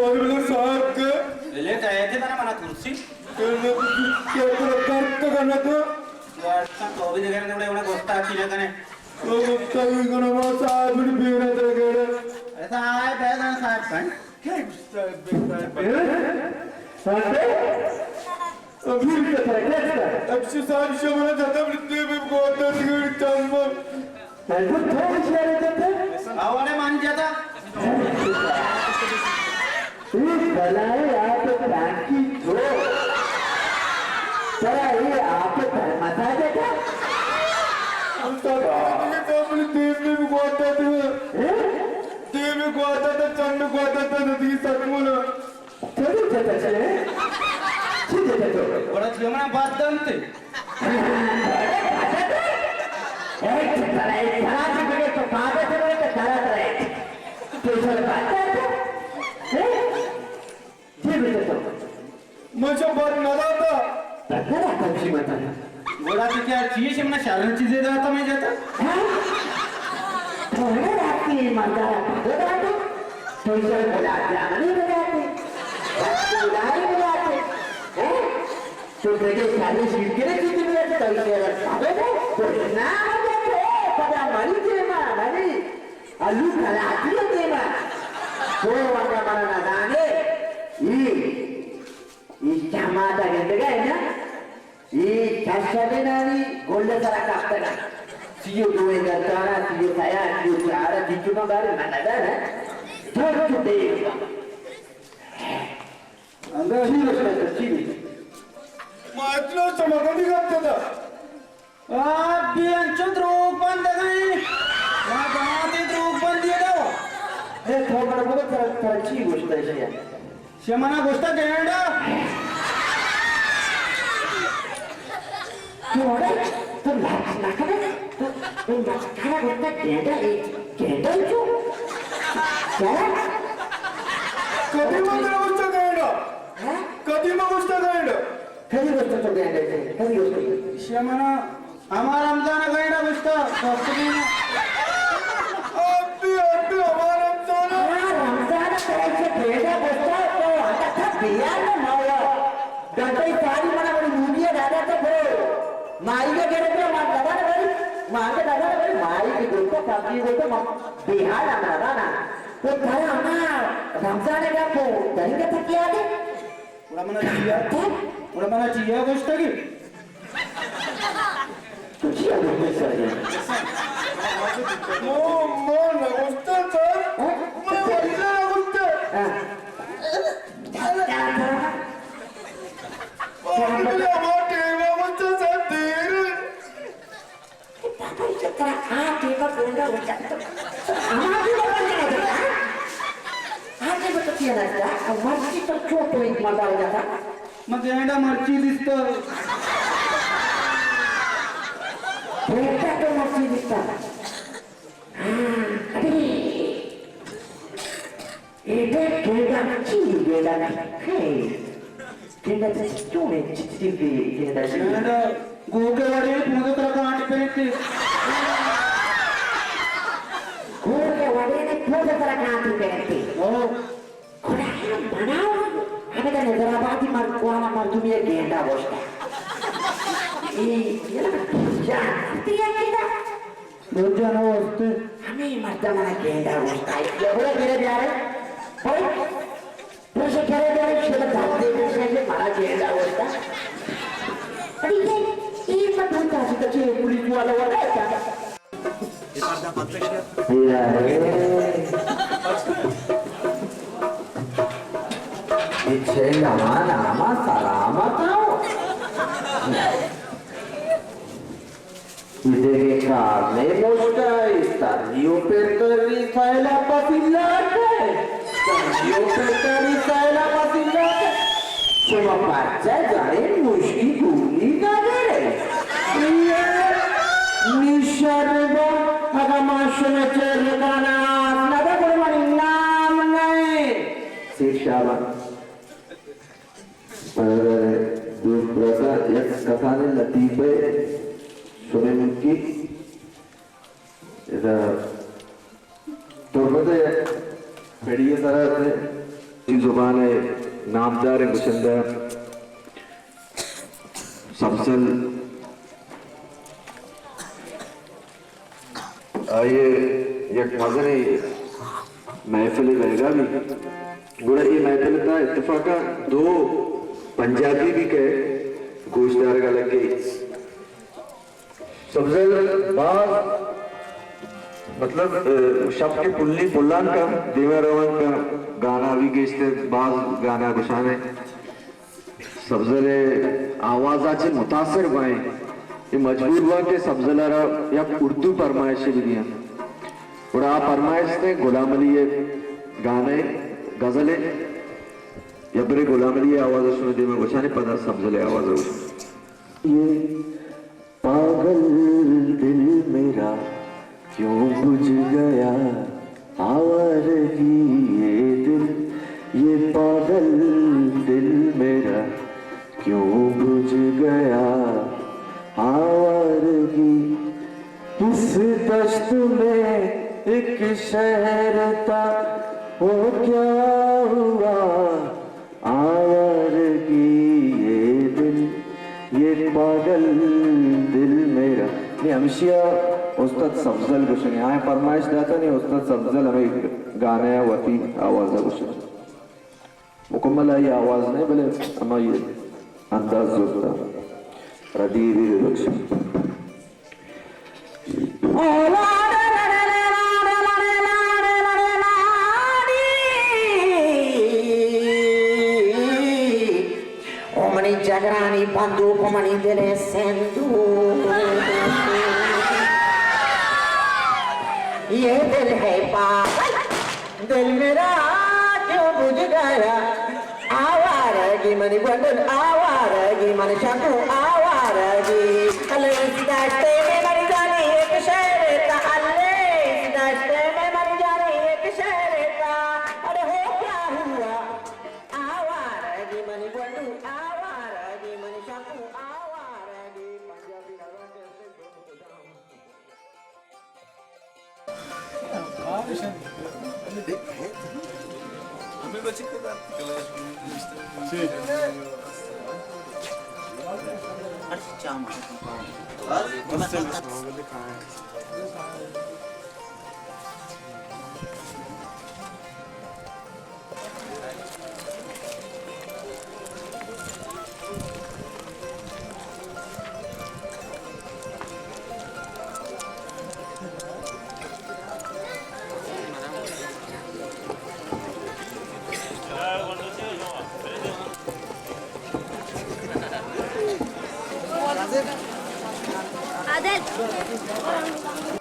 वाले साहब के ले गए थे ना मना कुर्सी करना क्या करना तो वाटता तो भी देखने थोड़े बड़ा गोस्ता किया कने तो तभी करना वो साहब भी पीने तेरे ऐसा आए बैठना साहब का क्या साहब संडे अभी क्या था अब से साहब शमना जाता मृत्यु में गोता दिगड़ चम्म तो थोड़ी सी रहते आवाने मान जाता भलाए आप बाकी दो जरा ये आप मता देगा देव में गोता था चंड गोता था नदी सतमुना चलो चलो चले ठीक है तो बड़ा जमना बात दंते एक भलाए खराब बिगड़े तो बाबा से बोले तो खराब रहे तो सर बात है मुझे बात न आता बड़ा पंछी मत बोला तो क्या चाहिए से मना शालन चीजें देता मैं जाता थोड़ा राती मजा आता तो सर बोला जाने लगाते बुलाई बुलाते हैं तो देखे सारे शिरके कितने मिलते तो सर साबे तो ना जाते पता मरी थे मारी आलू खलाती होते ना वो वाला मारना दाने ಈ ಚಮಾಟ ಗಂಟೆಗೆ ಏನ ಈ ಕಷ್ಟದೇನಾನಿ ಒಳ್ಳೆ ತರ ಕಷ್ಟನ ಸಿಯು ದುವೆ ಗಂಟಾರ ಸಿಯು ಕಯ ಸಿಯು ಚಾರ ದಿಕ್ಕುನ ಬಾರಿ ಮನದಾರ ದೊಡ್ಡದೆ ಅಂದ್ರೆ ಸಿಯು मात्र समाधानी करते आ बियांचो द्रोग बंद गई ना गाते द्रोग बंद दिए दो हे थोडं बघ खरची गोष्ट आहे शमना गोष्ट गेंडा थोडं तो नाका तो नाका गोष्ट गेंडा जो चला कधी मग गोष्ट कळलं कधी मग गोष्ट कळलं कधी गोष्ट तो गेंडा कधी गोष्ट शमना हमारा रमजान गेंडा गोष्ट सस्तीन अभी अभी हमारा रमजान रमजान करायचे गेंडा गोष्ट तो आता बियाण मावा गणपती सारी मला बरी मुलीया दादाचा भाऊ माईला गेले तर दादा बरी माझ्या दादा बरी माई की गोष्ट कापली गोष्ट बिहार आला ना तो काय आम्हा रमजान का तो तरी का थकी आले उड़ा मना चिया गोष्ट की तुझी गोष्ट सर मो मो ना गोष्ट सर मो पहिला गोष्ट पहिला मोठे गोष्ट सर देर चक्रा हा तेव्हा गोंडा होता आम्हाला आगे बघ किती ना मर्ची तर छोटो एक मला होता मग गेंडा मर्ची दिसतो बेटा तो मर्ची दिसता अरे इथे गेला हे गेला चोणे चिचिती गेला गेंडा गोगेवाडी मुदत रका आठ पेंटी गोगेवाडीने पूर्ण करा काठी पेंटी ओ कोणाला बनाव आम्ही त्या नजराबादी मारकुआला मार तुम्ही एक गेंडा बसता रोजान वस्ते आम्ही मरता मला गेंडा बसता एवढं गेले द्यारे होय तसे गेले द्यारे शेवट जाते विषयाचे मला गेंडा बसता आणि हे मग म्हणता असं त्याची पोलीस वाला वाला Dice nama salamat tau. Idere carne mosca stadio per rifaela papillate. Stadio per rifaela papillate. Sono pazza dare muschi gulli da vedere. Nisharba agamasna cervana nada kormani naam nahi. Sirshaba दूसरा एक कथा ने लतीफे सुने मुझकी इधर तो बता बेड़िए तरह से जुबान है नामदार गुशंदा सबसल आइए एक मजने महफिल रहेगा भी गुड़ा ये महफिल था इत्तेफाका दो पंजाबी भी कहे गोश्तदार का लगे सबसल बात मतलब शब्द के पुल्ली पुल्लान का देवा रवन का गाना भी गेस्ते बाज गाना गुशाने सबजले आवाजाचे मुतासर बाएं ये मजबूर हुआ कि सबजलारा या उर्दू फरमाइश भी दिया और आप फरमाइश ने गुलाम अली ये गाने गजले या बड़े गुलाम अली आवाज सुने दे में गुशाने पता सबजले आवाज ये पागल दिल मेरा क्यों बुझ गया आवारगी ये दिल ये पागल दिल मेरा क्यों बुझ गया आवारगी इस दश्त में एक शहर था वो क्या हुआ आवारगी ये दिल ये पागल दिल मेरा नहीं हमेशा उस्ताद सफजल गुशन यहाँ फरमाइश दाता नहीं उस्ताद सफजल हमें गाने वती आवाज गुशन मुकम्मल आई आवाज नहीं भले हमें ये अंदाज होता रदीवी गुशन ओमनी जगरानी बंदूक मणि दिले सिंदूर ये दिल है पागल दिल मेरा क्यों बुझ गया आवारगी मनी बंदन आवारगी मन शंकु आवारगी अले दास्ते में मर जानी एक शहर का अले दास्ते में मर जानी एक शहर का अरे हो क्या हुआ आवारगी मनी बंदू आवारगी मन शंकु आवारगी पंजाबी Adel.